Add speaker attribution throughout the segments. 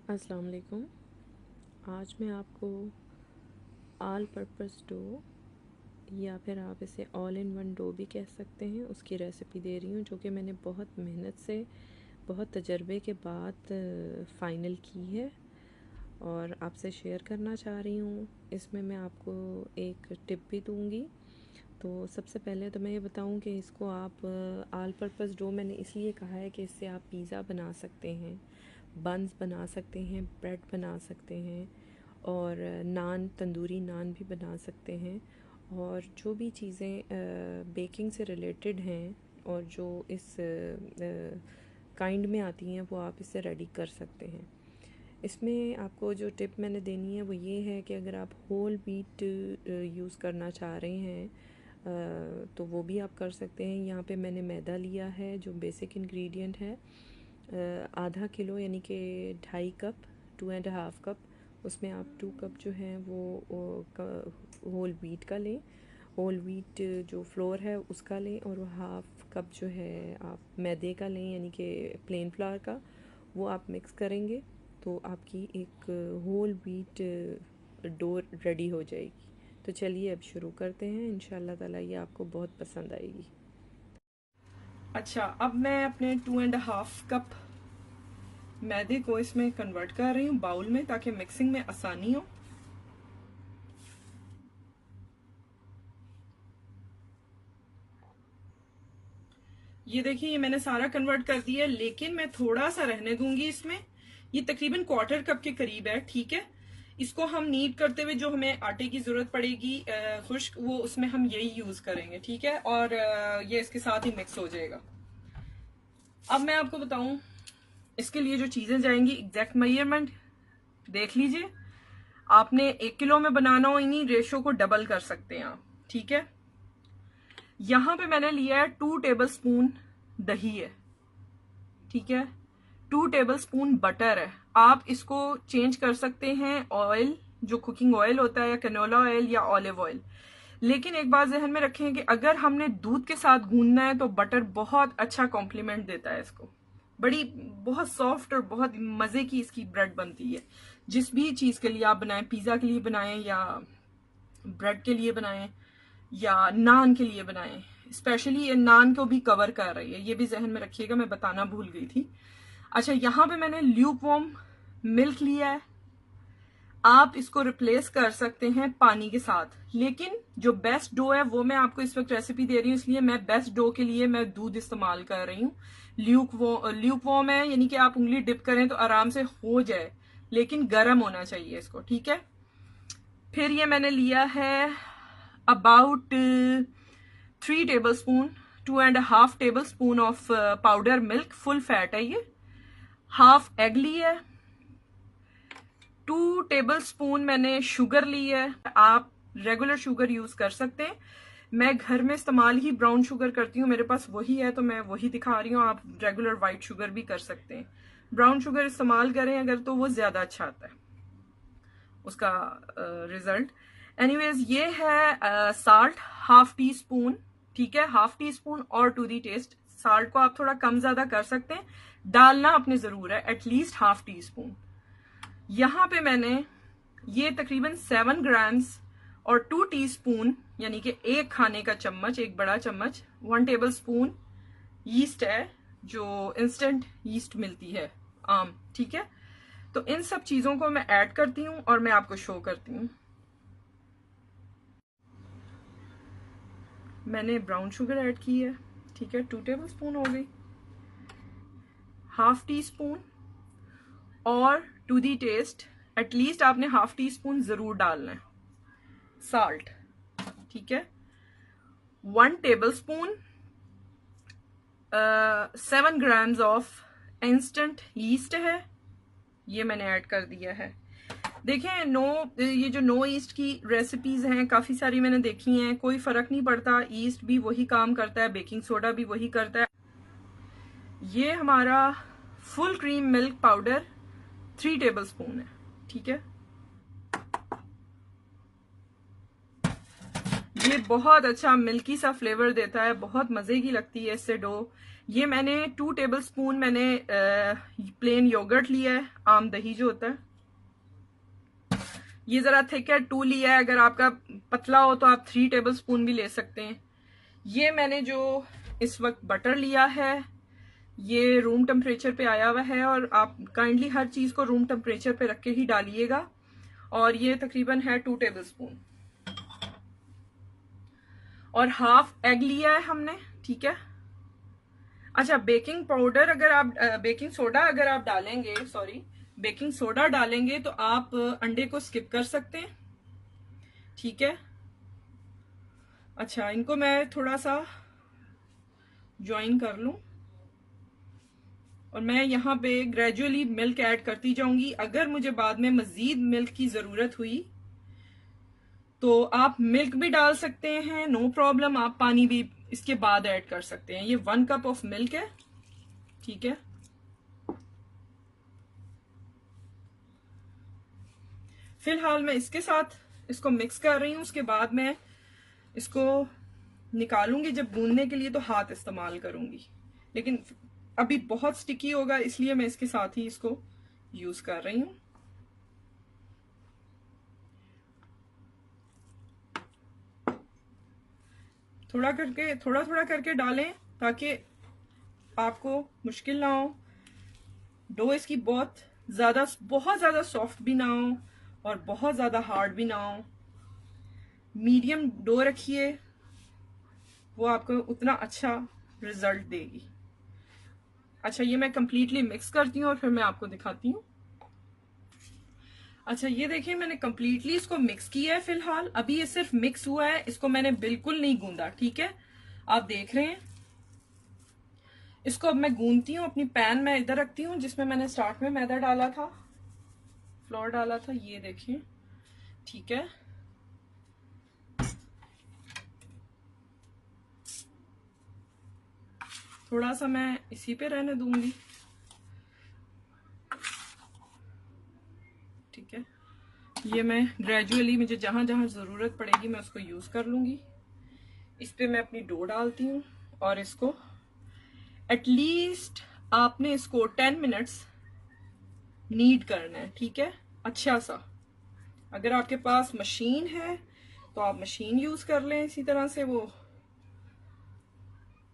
Speaker 1: अस्सलाम वालेकुम। आज मैं आपको ऑल पर्पस डो या फिर आप इसे ऑल इन वन डो भी कह सकते हैं, उसकी रेसिपी दे रही हूँ, जो कि मैंने बहुत मेहनत से, बहुत तजर्बे के बाद फ़ाइनल की है और आपसे शेयर करना चाह रही हूँ। इसमें मैं आपको एक टिप भी दूँगी। तो सबसे पहले तो मैं ये बताऊँ कि इसको आप ऑल पर्पस डो मैंने इसलिए कहा है कि इससे आप पिज़्ज़ा बना सकते हैं, बन्स बना सकते हैं, ब्रेड बना सकते हैं और नान, तंदूरी नान भी बना सकते हैं। और जो भी चीज़ें बेकिंग से रिलेटेड हैं और जो इस काइंड में आती हैं, वो आप इससे रेडी कर सकते हैं। इसमें आपको जो टिप मैंने देनी है वो ये है कि अगर आप होल व्हीट यूज़ करना चाह रहे हैं तो वो भी आप कर सकते हैं। यहाँ पे मैंने मैदा लिया है, जो बेसिक इंग्रेडिएंट है, आधा किलो यानी कि 2.5 कप, 2.5 कप। उसमें आप 2 कप जो है वो होल व्हीट का लें, होल व्हीट जो फ्लोर है उसका लें, और 1/2 कप जो है आप मैदे का लें यानी कि प्लेन फ्लावर का। वो आप मिक्स करेंगे तो आपकी एक होल व्हीट डो रेडी हो जाएगी। तो चलिए अब शुरू करते हैं, इंशाल्लाह ताला ये आपको बहुत पसंद आएगी।
Speaker 2: अच्छा, अब मैं अपने 2.5 कप मैदे को इसमें कन्वर्ट कर रही हूँ बाउल में, ताकि मिक्सिंग में आसानी हो। ये देखिए, ये मैंने सारा कन्वर्ट कर दिया, लेकिन मैं थोड़ा सा रहने दूंगी इसमें। ये तकरीबन 1/4 कप के करीब है, ठीक है। इसको हम नीड करते हुए जो हमें आटे की जरूरत पड़ेगी खुश्क, वो उसमें हम यही यूज करेंगे, ठीक है। और ये इसके साथ ही मिक्स हो जाएगा। अब मैं आपको बताऊं, इसके लिए जो चीजें जाएंगी, एग्जैक्ट मेजरमेंट देख लीजिए। आपने 1 किलो में बनाना हो, इन्हीं रेशो को डबल कर सकते हैं आप, ठीक है। यहां पे मैंने लिया है 2 टेबल स्पून दही है, ठीक है। 2 टेबल स्पून बटर है। आप इसको चेंज कर सकते हैं ऑयल, जो कुकिंग ऑयल होता है, या कैनोला ऑयल या ऑलिव ऑयल। लेकिन एक बात जहन में रखें कि अगर हमने दूध के साथ गूंदना है तो बटर बहुत अच्छा कॉम्प्लीमेंट देता है इसको। बड़ी बहुत सॉफ्ट और बहुत मजे की इसकी ब्रेड बनती है। जिस भी चीज के लिए आप बनाएं, पिज्जा के लिए बनाएं या ब्रेड के लिए बनाएं या नान के लिए बनाएं, स्पेशली ये नान को भी कवर कर रही है, ये भी जहन में रखिएगा, मैं बताना भूल गई थी। अच्छा, यहां पे मैंने ल्यूक वार्म मिल्क लिया है। आप इसको रिप्लेस कर सकते हैं पानी के साथ, लेकिन जो बेस्ट डो है वो मैं आपको इस वक्त रेसिपी दे रही हूँ, इसलिए मैं बेस्ट डो के लिए मैं दूध इस्तेमाल कर रही हूँ। ल्यूक वार्म है, यानी कि आप उंगली डिप करें तो आराम से हो जाए, लेकिन गर्म होना चाहिए इसको, ठीक है। फिर ये मैंने लिया है about 3 table spoon, 2.5 table spoon of powder milk, full fat है ये। हाफ एग ली है। 2 टेबल स्पून मैंने शुगर ली है। आप रेगुलर शुगर यूज कर सकते हैं। मैं घर में इस्तेमाल ही ब्राउन शुगर करती हूँ, मेरे पास वही है तो मैं वही दिखा रही हूँ। आप रेगुलर व्हाइट शुगर भी कर सकते हैं। ब्राउन शुगर इस्तेमाल करें अगर, तो वो ज्यादा अच्छा आता है उसका रिजल्ट। एनीवेज, ये है साल्ट, 1/2 टी स्पून, ठीक है। 1/2 टी स्पून, और टू दी टेस्ट। साल्ट को आप थोड़ा कम ज्यादा कर सकते हैं, डालना अपने जरूर है, एटलीस्ट 1/2 टी स्पून। यहां पे मैंने ये तकरीबन 7 ग्राम्स और 2 टीस्पून, यानी कि एक खाने का चम्मच, एक बड़ा चम्मच, 1 टेबल स्पून यीस्ट है, जो इंस्टेंट यीस्ट मिलती है आम, ठीक है। तो इन सब चीजों को मैं ऐड करती हूँ और मैं आपको शो करती हूँ। मैंने ब्राउन शुगर ऐड की है, ठीक है, 2 टेबल स्पून हो गई। 1/2 टी स्पून, और टू दी टेस्ट, एटलीस्ट आपने 1/2 टी स्पून जरूर डालना है साल्ट, ठीक है। 1 table spoon 7 grams of instant east है, ये मैंने ऐड कर दिया है। देखें, ये जो नो ईस्ट की रेसिपीज हैं, काफी सारी मैंने देखी हैं, कोई फर्क नहीं पड़ता, ईस्ट भी वही काम करता है, बेकिंग सोडा भी वही करता है। ये हमारा full cream milk powder 3 table spoon है, ठीक है। ये बहुत अच्छा मिल्की सा फ्लेवर देता है, बहुत मज़े की लगती है इससे डो। ये मैंने 2 टेबलस्पून मैंने प्लेन योगर्ट लिया है, आम दही जो होता है। ये ज़रा थिक है, 2 लिया है। अगर आपका पतला हो तो आप 3 टेबलस्पून भी ले सकते हैं। ये मैंने जो इस वक्त बटर लिया है, ये रूम टेम्परेचर पे आया हुआ है, और आप काइंडली हर चीज़ को रूम टेम्परेचर पे रख के ही डालिएगा। और ये तकरीबन है 2 टेबलस्पून। और हाफ एग लिया है हमने, ठीक है। अच्छा, बेकिंग पाउडर अगर आप बेकिंग सोडा अगर आप डालेंगे, सॉरी बेकिंग सोडा डालेंगे तो आप अंडे को स्किप कर सकते हैं, ठीक है। अच्छा, इनको मैं थोड़ा सा ज्वाइन कर लूं, और मैं यहाँ पे ग्रेजुअली मिल्क ऐड करती जाऊंगी। अगर मुझे बाद में मजीद मिल्क की जरूरत हुई तो आप मिल्क भी डाल सकते हैं, नो प्रॉब्लम। आप पानी भी इसके बाद ऐड कर सकते हैं। ये 1 कप ऑफ मिल्क है, ठीक है। फिलहाल मैं इसके साथ इसको मिक्स कर रही हूँ। उसके बाद मैं इसको निकालूंगी जब गूंदने के लिए, तो हाथ इस्तेमाल करूंगी, लेकिन अभी बहुत स्टिकी होगा इसलिए मैं इसके साथ ही इसको यूज कर रही हूँ। थोड़ा थोड़ा करके डालें ताकि आपको मुश्किल ना हो। डो इसकी बहुत ज्यादा सॉफ्ट भी ना हो और बहुत ज्यादा हार्ड भी ना हो। मीडियम डो रखिए, वो आपको उतना अच्छा रिजल्ट देगी। अच्छा, ये मैं कंप्लीटली मिक्स करती हूँ और फिर मैं आपको दिखाती हूँ। अच्छा, ये देखिए मैंने कंप्लीटली इसको मिक्स किया है। फिलहाल अभी ये सिर्फ मिक्स हुआ है, इसको मैंने बिल्कुल नहीं गूंदा, ठीक है। आप देख रहे हैं। इसको अब मैं गूंदती हूँ। अपनी पैन मैं इधर रखती हूँ जिसमें मैंने स्टार्ट में मैदा डाला था, फ्लोर डाला था, ये देखिए, ठीक है। थोड़ा सा मैं इसी पे रहने दूंगी, ठीक है। ये मैं ग्रेजुअली मुझे जहां जहां जरूरत पड़ेगी मैं उसको यूज कर लूंगी। इस पे मैं अपनी डो डालती हूँ और इसको एटलीस्ट आपने इसको 10 मिनट्स नीड करना है, ठीक है, अच्छा सा। अगर आपके पास मशीन है तो आप मशीन यूज कर लें, इसी तरह से वो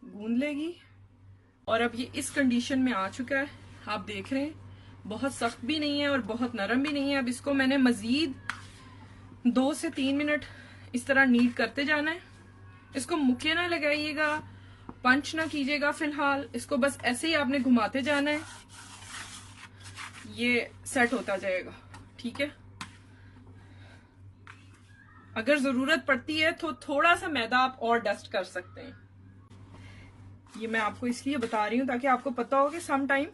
Speaker 2: गूंद लेगी। और अब ये इस कंडीशन में आ चुका है, आप देख रहे हैं। बहुत सख्त भी नहीं है और बहुत नरम भी नहीं है। अब इसको मैंने मजीद 2 से 3 मिनट इस तरह नीड करते जाना है। इसको मुक्के ना लगाइएगा, पंच ना कीजिएगा। फिलहाल इसको बस ऐसे ही आपने घुमाते जाना है, ये सेट होता जाएगा, ठीक है। अगर जरूरत पड़ती है तो थोड़ा सा मैदा आप और डस्ट कर सकते हैं। ये मैं आपको इसलिए बता रही हूँ ताकि आपको पता हो कि सम टाइम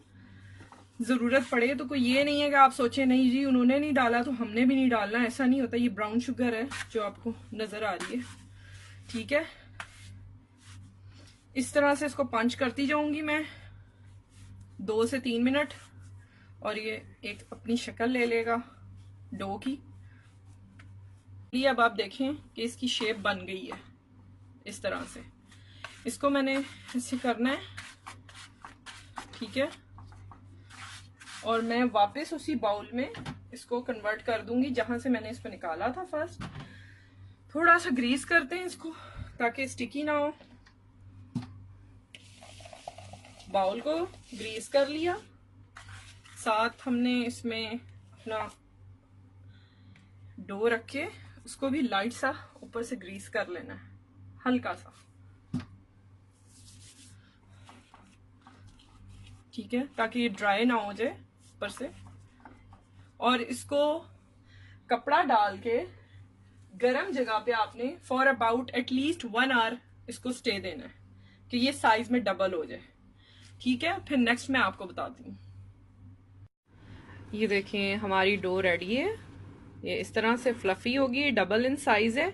Speaker 2: जरूरत पड़े। तो कोई ये नहीं है कि आप सोचे नहीं जी उन्होंने नहीं डाला तो हमने भी नहीं डालना, ऐसा नहीं होता। ये ब्राउन शुगर है जो आपको नजर आ रही है, ठीक है। इस तरह से इसको पंच करती जाऊंगी मैं 2 से 3 मिनट, और ये एक अपनी शक्ल ले लेगा डो की। अब आप देखें कि इसकी शेप बन गई है इस तरह से। इसको मैंने ऐसे करना है, ठीक है। और मैं वापस उसी बाउल में इसको कन्वर्ट कर दूंगी जहां से मैंने इसको निकाला था फर्स्ट। थोड़ा सा ग्रीस करते हैं इसको ताकि स्टिकी ना हो। बाउल को ग्रीस कर लिया, साथ हमने इसमें अपना डो रख के उसको भी लाइट सा ऊपर से ग्रीस कर लेना है, हल्का सा, ठीक है, ताकि ये ड्राई ना हो जाए ऊपर से। और इसको कपड़ा डाल के गरम जगह पे आपने फॉर अबाउट एटलीस्ट 1 आवर इसको स्टे देना है कि ये साइज में डबल हो जाए, ठीक है। फिर नेक्स्ट मैं आपको बताती हूँ। ये देखें हमारी डो रेडी है। ये इस तरह से फ्लफी होगी, डबल इन साइज है।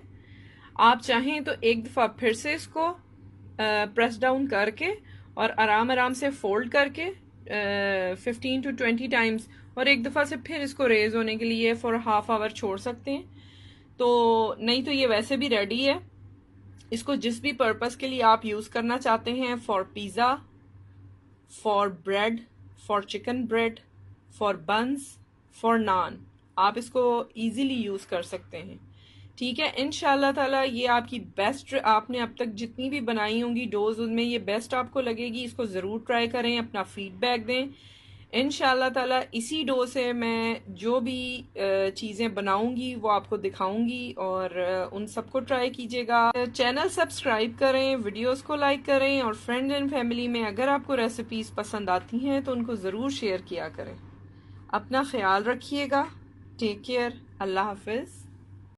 Speaker 2: आप चाहें तो एक दफा फिर से इसको प्रेस डाउन करके और आराम आराम से फोल्ड करके 15 to 20 टाइम्स, और एक दफा से फिर इसको रेज होने के लिए फॉर हाफ आवर छोड़ सकते हैं। तो नहीं तो ये वैसे भी रेडी है। इसको जिस भी पर्पस के लिए आप यूज करना चाहते हैं, for pizza, for bread, for chicken bread, for buns, for naan, आप इसको इजीली यूज कर सकते हैं। ठीक है, इंशाल्लाह ताला ये आपकी बेस्ट, आपने अब तक जितनी भी बनाई होंगी डोज, उनमें ये बेस्ट आपको लगेगी। इसको ज़रूर ट्राई करें, अपना फीडबैक दें। इंशाल्लाह ताला इसी डो से मैं जो भी चीज़ें बनाऊंगी वो आपको दिखाऊंगी, और उन सबको ट्राई कीजिएगा। चैनल सब्सक्राइब करें, वीडियोस को लाइक करें, और फ्रेंड एंड फैमिली में अगर आपको रेसिपीज़ पसंद आती हैं तो उनको ज़रूर शेयर किया करें। अपना ख्याल रखिएगा। Take care. अल्लाह हाफिज़।